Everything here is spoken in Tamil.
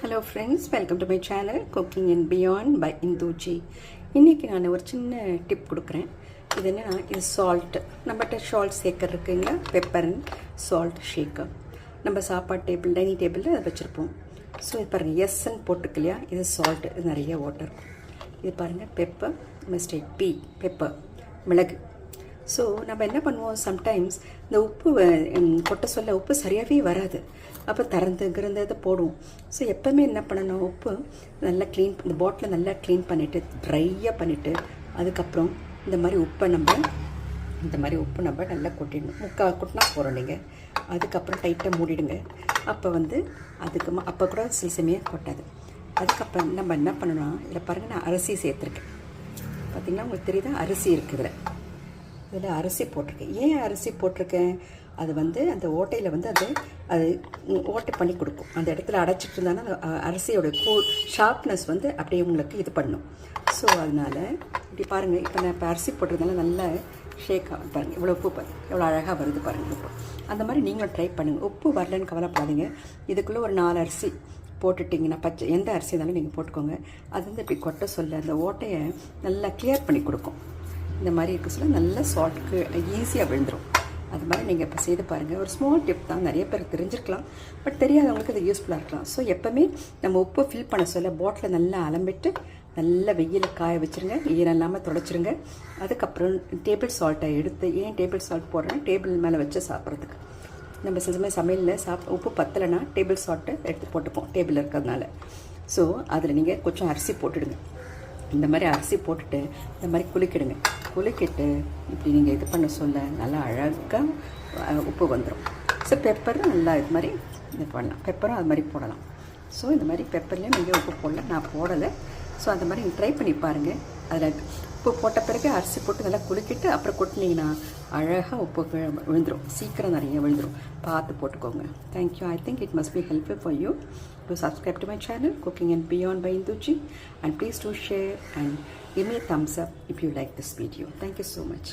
Hello friends, welcome to my channel cooking and beyond by Induji. இன்றைக்கி நான் ஒரு சின்ன டிப் கொடுக்குறேன். இது என்னென்னா, இது சால்ட்டு. நம்மகிட்ட சால்ட் ஷேக்கர் இருக்குங்களா, பெப்பர் அண்ட் சால்ட் ஷேக்கர். நம்ம சாப்பாடு டேபிள், டைனிங் டேபிளில் அதை வச்சுருப்போம். ஸோ இது பாருங்கள், எஸ்ன்னு போட்டுருக்கு இல்லையா, இது சால்ட்டு. இது நிறைய வாட்டர் இருக்கும். இது பாருங்கள், பெப்பர், மிஸ்டேக் பி பெப்பர், மிளகு. ஸோ நம்ம என்ன பண்ணுவோம், சம்டைம்ஸ் இந்த உப்பு கொட்ட சொல்ல உப்பு சரியாகவே வராது. அப்போ திறந்து போடுவோம். ஸோ எப்போவுமே என்ன பண்ணணும், உப்பு நல்லா க்ளீன், இந்த பாட்டிலை நல்லா க்ளீன் பண்ணிவிட்டு ட்ரையாக பண்ணிவிட்டு அதுக்கப்புறம் இந்த மாதிரி உப்பை நம்ம நல்லா கொட்டிடணும். கொட்டினா போகிறோம் நீங்கள். அதுக்கப்புறம் டைட்டாக மூடிடுங்க. அப்போ அப்போ கூட சில சமயம் கொட்டாது. அதுக்கப்புறம் நம்ம என்ன பண்ணணும், இதில் பாருங்கள், நான் அரிசி சேர்த்துருக்கேன். பார்த்திங்கன்னா உங்களுக்கு தெரியுதா, அரிசி இருக்குது. இதில் அரிசி போட்டிருக்கேன். ஏன் அரிசி போட்டிருக்கேன், அது அந்த ஓட்டையில் அது ஓட்டை பண்ணி கொடுக்கும். அந்த இடத்துல அடைச்சிட்டு இருந்தாலும் அந்த அரிசியோட ஷார்ப்னஸ் அப்படியே உங்களுக்கு இது பண்ணும். ஸோ அதனால் இப்படி பாருங்கள். இப்போ நான் இப்போ அரிசி போட்டிருந்தால நல்லா ஷேக் ஆகும். பாருங்கள், இவ்வளோ உப்பு பாருங்கள், எவ்வளோ அழகாக வருது பாருங்கள் உப்பு. அந்த மாதிரி நீங்களும் ட்ரை பண்ணுங்கள். உப்பு வரலன்னு கவலைப்படாதீங்க. இதுக்குள்ளே ஒரு 4 அரிசி போட்டுட்டிங்கன்னா, பச்சை எந்த அரிசி இருந்தாலும் நீங்கள் போட்டுக்கோங்க. அது இப்படி கொட்ட சொல்ல அந்த ஓட்டையை நல்லா கிளியர் பண்ணி கொடுக்கும். இந்த மாதிரி இருக்க சொல்ல நல்லா சால்ட்டுக்கு ஈஸியாக விழுந்துடும். அது மாதிரி நீங்கள் இப்போ செய்து பாருங்கள். ஒரு ஸ்மால் டிப் தான், நிறைய பேருக்கு தெரிஞ்சிருக்கலாம், பட் தெரியாதவங்களுக்கு அது யூஸ்ஃபுல்லாக இருக்கலாம். ஸோ எப்போவுமே நம்ம உப்பு ஃபில் பண்ண சொல்ல பாட்டிலை நல்லா அலம்பிட்டு நல்லா வெயிலில் காய வச்சுருங்க, ஈரம் இல்லாமல் துடைச்சிருங்க. அதுக்கப்புறம் டேபிள் சால்ட்டை எடுத்து, ஏன் டேபிள் சால்ட் போடுறேன்னா, டேபிள் மேலே வச்சு சாப்பிட்றதுக்கு. நம்ம சில சமையலில் உப்பு பத்தலைன்னா டேபிள் சால்ட்டை எடுத்து போட்டுப்போம், டேபிள் இருக்கிறதுனால. ஸோ அதில் நீங்கள் கொஞ்சம் அரிசி போட்டுடுங்க. இந்த மாதிரி அரிசி போட்டுட்டு இந்த மாதிரி குலுக்கிட்டு இப்படி நீங்கள் இது பண்ண சொல்ல நல்லா அழகாக உப்பு வந்துடும். ஸோ பெப்பரும் நல்லா இது மாதிரி இது பண்ணலாம். பெப்பரும் அது மாதிரி போடலாம். ஸோ இந்த மாதிரி பெப்பர்லேயும் நீங்கள் உப்பு போடல, நான் போடலை. ஸோ அந்த மாதிரி நீங்கள் ட்ரை பண்ணி பாருங்கள். அதில் உப்பு போட்ட பிறகு அரிசி போட்டு நல்லா குலுக்கிட்டு அப்புறம் கொட்டினீங்கன்னா அழகாக உப்பு விழுந்துடும். சீக்கிரம் நிறைய விழுந்துடும். பார்த்து போட்டுக்கோங்க. Thank you. I think it must be helpful for you to subscribe to my channel Cooking and Beyond by Induji, and please do share and give me a thumbs up if you like this video. Thank you so much.